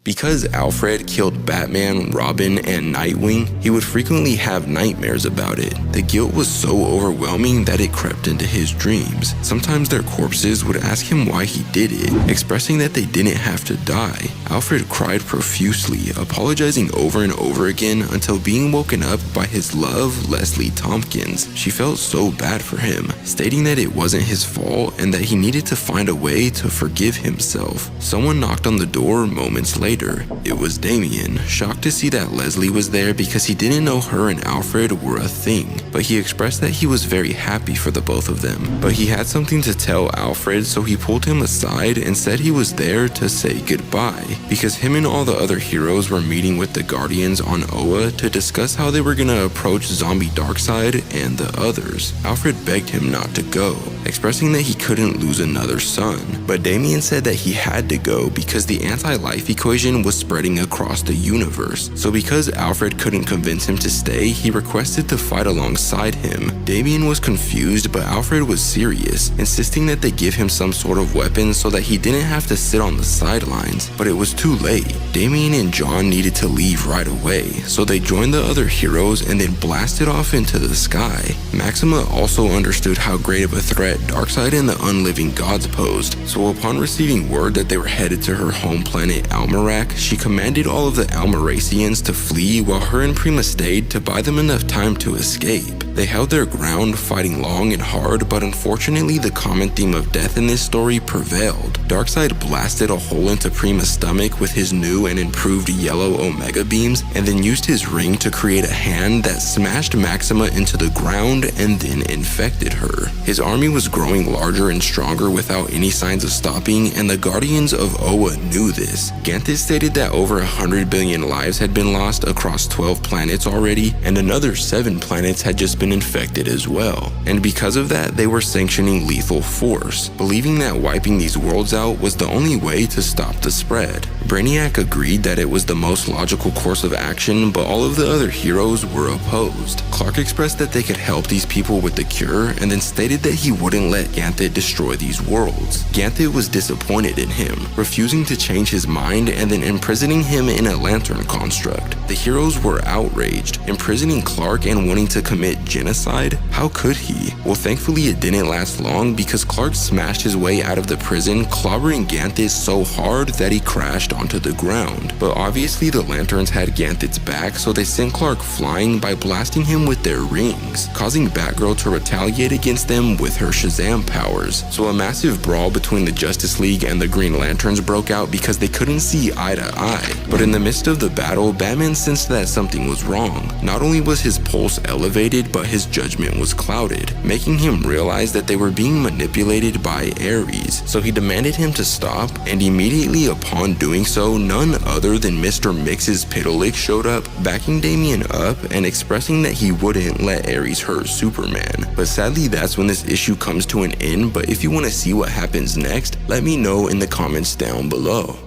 Because Alfred killed Batman, Robin, and Nightwing, he would frequently have nightmares about it. The guilt was so overwhelming that it crept into his dreams. Sometimes their corpses would ask him why he did it, expressing that they didn't have to die. Alfred cried profusely, apologizing over and over again until being woken up by his love, Leslie Tompkins. She felt so bad for him, stating that it wasn't his fault and that he needed to find a way to forgive himself. Someone knocked on the door moments later. It was Damien, shocked to see that Leslie was there because he didn't know her and Alfred were a thing, but he expressed that he was very happy for the both of them. But he had something to tell Alfred, so he pulled him aside and said he was there to say goodbye, because him and all the other heroes were meeting with the Guardians on Oa to discuss how they were gonna approach zombie Darkseid and the others. Alfred begged him not to go, expressing that he couldn't lose another son, but Damien said that he had to go because the anti-life equation was spreading across the universe. So because Alfred couldn't convince him to stay, he requested to fight alongside him. Damien was confused, but Alfred was serious, insisting that they give him some sort of weapon so that he didn't have to sit on the sidelines. But it was too late. Damien and John needed to leave right away, so they joined the other heroes and then blasted off into the sky. Maxima also understood how great of a threat Darkseid and the unliving gods posed, so upon receiving word that they were headed to her home planet Almarak, she commanded all of the Almaracians to flee while her and Prima stayed to buy them enough time to escape. They held their ground, fighting long and hard, but unfortunately the common theme of death in this story prevailed. Darkseid blasted a hole into Prima's stomach with his new and improved yellow Omega beams, and then used his ring to create a hand that smashed Maxima into the ground and then infected her. His army was growing larger and stronger without any signs of stopping, and the Guardians of Oa knew this. Gantis stated that over 100 billion lives had been lost across 12 planets already, and another 7 planets had just been infected as well. And because of that, they were sanctioning lethal force, believing that wiping these worlds out was the only way to stop the spread. Brainiac agreed that it was the most logical course of action, but all of the other heroes were opposed. Clark expressed that they could help these people with the cure, and then stated that he wouldn't let Ganthet destroy these worlds. Ganthet was disappointed in him, refusing to change his mind and then imprisoning him in a lantern construct. The heroes were outraged, imprisoning Clark and wanting to commit genocide? How could he? Well, thankfully it didn't last long because Clark smashed his way out of the prison, clobbering Ganthet so hard that he crashed onto the ground. But obviously the lanterns had Ganthet's back, so they sent Clark flying by blasting him with their rings, causing Batgirl to retaliate against them with her Shazam powers. So a massive brawl between the Justice League and the Green Lanterns broke out because they couldn't see eye to eye. But in the midst of the battle, Batman sensed that something was wrong. Not only was his pulse elevated, but his judgment was clouded, making him realize that they were being manipulated by Ares. So he demanded him to stop, and immediately upon doing so, none other than Mr. Mix's Pitalik showed up, backing Damien up and expressing that he wouldn't let Ares hurt Superman. But sadly, that's when this issue comes to an end. But if you want to see what happens next, let me know in the comments down below.